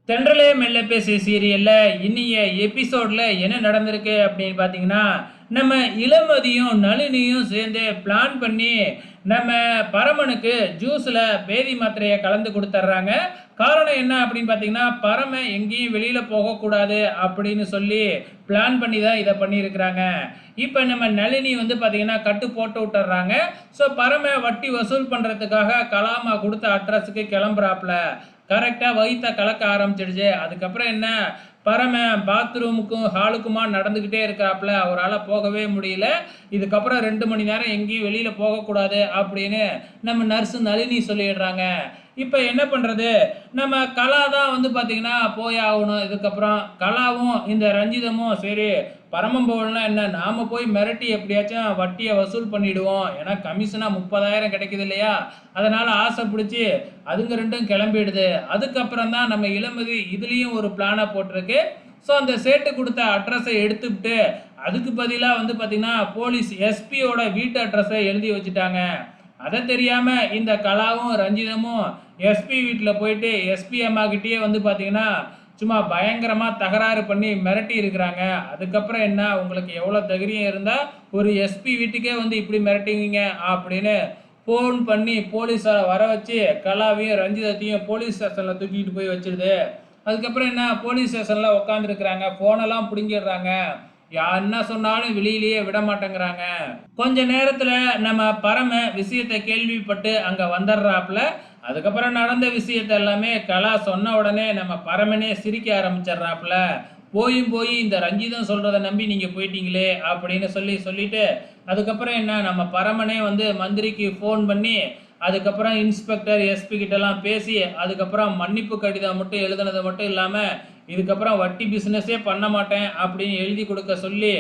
தென்றலே மெல்ல பேசு சீரியல்ல இன்னைய எபிசோட்ல என்ன நடந்திருக்கு அப்படின்னு பார்த்தீங்கன்னா, நம்ம இளமதியும் நளினியும் சேர்ந்து பிளான் பண்ணி நம்ம பரமனுக்கு ஜூஸ்ல பேதி மாத்திரையை கலந்து கொடுத்துட்றாங்க. காரணம் என்ன அப்படின்னு பார்த்தீங்கன்னா, பரம எங்கேயும் வெளியில போகக்கூடாது அப்படின்னு சொல்லி பிளான் பண்ணி தான் இதை பண்ணியிருக்கிறாங்க. இப்போ நம்ம நளினி வந்து பார்த்தீங்கன்னா கட்டு போட்டு விட்டுறாங்க. ஸோ பரம வட்டி வசூல் பண்ணுறதுக்காக கலாமா கொடுத்த அட்ரஸுக்கு கிளம்புறாப்புல. கரெக்டாக வயிற்ற கலக்க ஆரம்பிச்சிடுச்சு. அதுக்கப்புறம் என்ன, பரம பாத்ரூமுக்கும் ஹாலுக்குமா நடந்துக்கிட்டே இருக்காப்புல. அவரால் போகவே முடியல. இதுக்கப்புறம் 2 மணி நேரம் எங்கேயும் வெளியில் போகக்கூடாது அப்படின்னு நம்ம நர்ஸு நளினி சொல்லிடுறாங்க. இப்போ என்ன பண்ணுறது, நம்ம கலா தான் வந்து பார்த்திங்கன்னா போய் ஆகணும். இதுக்கப்புறம் கலாவும் இந்த ரஞ்சிதமும் சரி பரமம் போகலன்னா என்ன, நாம் போய் மிரட்டி எப்படியாச்சும் வட்டியை வசூல் பண்ணிவிடுவோம். ஏன்னா கமிஷனாக 30,000 கிடைக்குது இல்லையா, அதனால் ஆசை பிடிச்சி அதுங்க ரெண்டும் கிளம்பிடுது. அதுக்கப்புறம் தான் நம்ம இளமதி இதுலேயும் ஒரு பிளானை போட்டிருக்கு. ஸோ அந்த சேட்டு கொடுத்த அட்ரஸை எடுத்துக்கிட்டு அதுக்கு பதிலாக வந்து பார்த்திங்கன்னா போலீஸ் எஸ்பியோட வீட்டு அட்ரஸை எழுதி வச்சுட்டாங்க. அதை தெரியாமல் இந்த கலாவும் ரஞ்சிதமும் எஸ்பி வீட்டில் போயிட்டு எஸ்பி அம்மாக்கிட்டேயே வந்து பார்த்திங்கன்னா சும்மா பயங்கரமாக தகராறு பண்ணி மிரட்டி இருக்கிறாங்க. அதுக்கப்புறம் என்ன, உங்களுக்கு எவ்வளோ தைரியம் இருந்தால் ஒரு எஸ்பி வீட்டுக்கே வந்து இப்படி மிரட்டுவீங்க அப்படின்னு ஃபோன் பண்ணி போலீஸாரை வர வச்சு கலாவையும் ரஞ்சிதத்தையும் போலீஸ் ஸ்டேஷனில் தூக்கிட்டு போய் வச்சிருது. அதுக்கப்புறம் என்ன, போலீஸ் ஸ்டேஷனில் உட்காந்துருக்குறாங்க. ஃபோனெல்லாம் பிடுங்கிடுறாங்க. யார் என்ன சொன்னாலும் வெளியிலேயே விட மாட்டேங்கிறாங்க. கொஞ்ச நேரத்தில் நம்ம பரம விஷயத்தை கேள்விப்பட்டு அங்கே வந்துடுறாப்புல. அதுக்கப்புறம் நடந்த விஷயத்த எல்லாமே கலா சொன்ன உடனே நம்ம பரமனே சிரிக்க ஆரம்பிச்சிடுறாப்புல. போய் இந்த ரஞ்சிதம் சொல்கிறத நம்பி நீங்கள் போயிட்டீங்களே அப்படின்னு சொல்லிட்டு அதுக்கப்புறம் என்ன, நம்ம பரமனே வந்து மந்திரிக்கு ஃபோன் பண்ணி அதுக்கப்புறம் இன்ஸ்பெக்டர் எஸ்பி கிட்டலாம் பேசி அதுக்கப்புறம் மன்னிப்பு கடிதம் மட்டும் எழுதுனது மட்டும் இல்லாமல் இதுக்கப்புறம் வட்டி பிஸ்னஸே பண்ண மாட்டேன் அப்படின்னு எழுதி கொடுக்க சொல்லி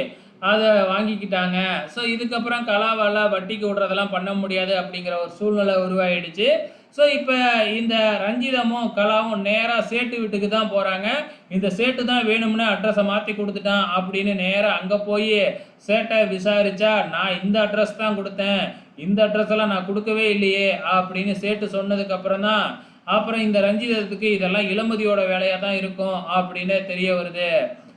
அதை வாங்கிக்கிட்டாங்க. ஸோ இதுக்கப்புறம் கலாவால் வட்டிக்கு விடுறதெல்லாம் பண்ண முடியாது அப்படிங்கிற ஒரு சூழ்நிலை உருவாயிடுச்சு. ஸோ இப்போ இந்த ரஞ்சிதமும் கலாவும் நேராக சேட்டு வீட்டுக்கு தான் போகிறாங்க. இந்த சேட்டு தான் வேணும்னு அட்ரஸை மாற்றி கொடுத்துட்டான் அப்படின்னு நேராக அங்கே போய் சேட்டை விசாரித்தா, நான் இந்த அட்ரஸ் தான் கொடுத்தேன், இந்த அட்ரஸ் எல்லாம் நான் கொடுக்கவே இல்லையே அப்படின்னு சேட்டு சொன்னதுக்கப்புறம் தான் அப்புறம் இந்த ரஞ்சிதத்துக்கு இதெல்லாம் இளமதியோட வேலையாக தான் இருக்கும் அப்படின்னு தெரிய வருது.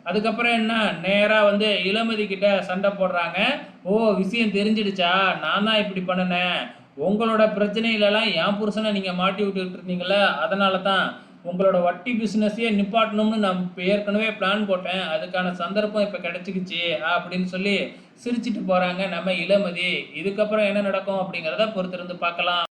அதுக்கப்புறம் என்ன, நேராக வந்து இளமதி கிட்ட சண்டை போடுறாங்க. ஓ, விஷயம் தெரிஞ்சிடுச்சா, நான் தான் இப்படி பண்ணினேன், உங்களோட பிரச்சனையிலலாம் என் புருஷனை நீங்கள் மாட்டி விட்டுக்கிட்டு இருந்தீங்களே, அதனால தான் உங்களோட வட்டி பிஸ்னஸையே நிப்பாட்டணும்னு நான் இப்போ ஏற்கனவே பிளான் போட்டேன், அதுக்கான சந்தர்ப்பம் இப்போ கிடச்சிக்கிச்சு அப்படின்னு சொல்லி சிரிச்சிட்டு போகிறாங்க நம்ம இளமதி. இதுக்கப்புறம் என்ன நடக்கும் அப்படிங்கிறத பொறுத்திருந்து பார்க்கலாம்.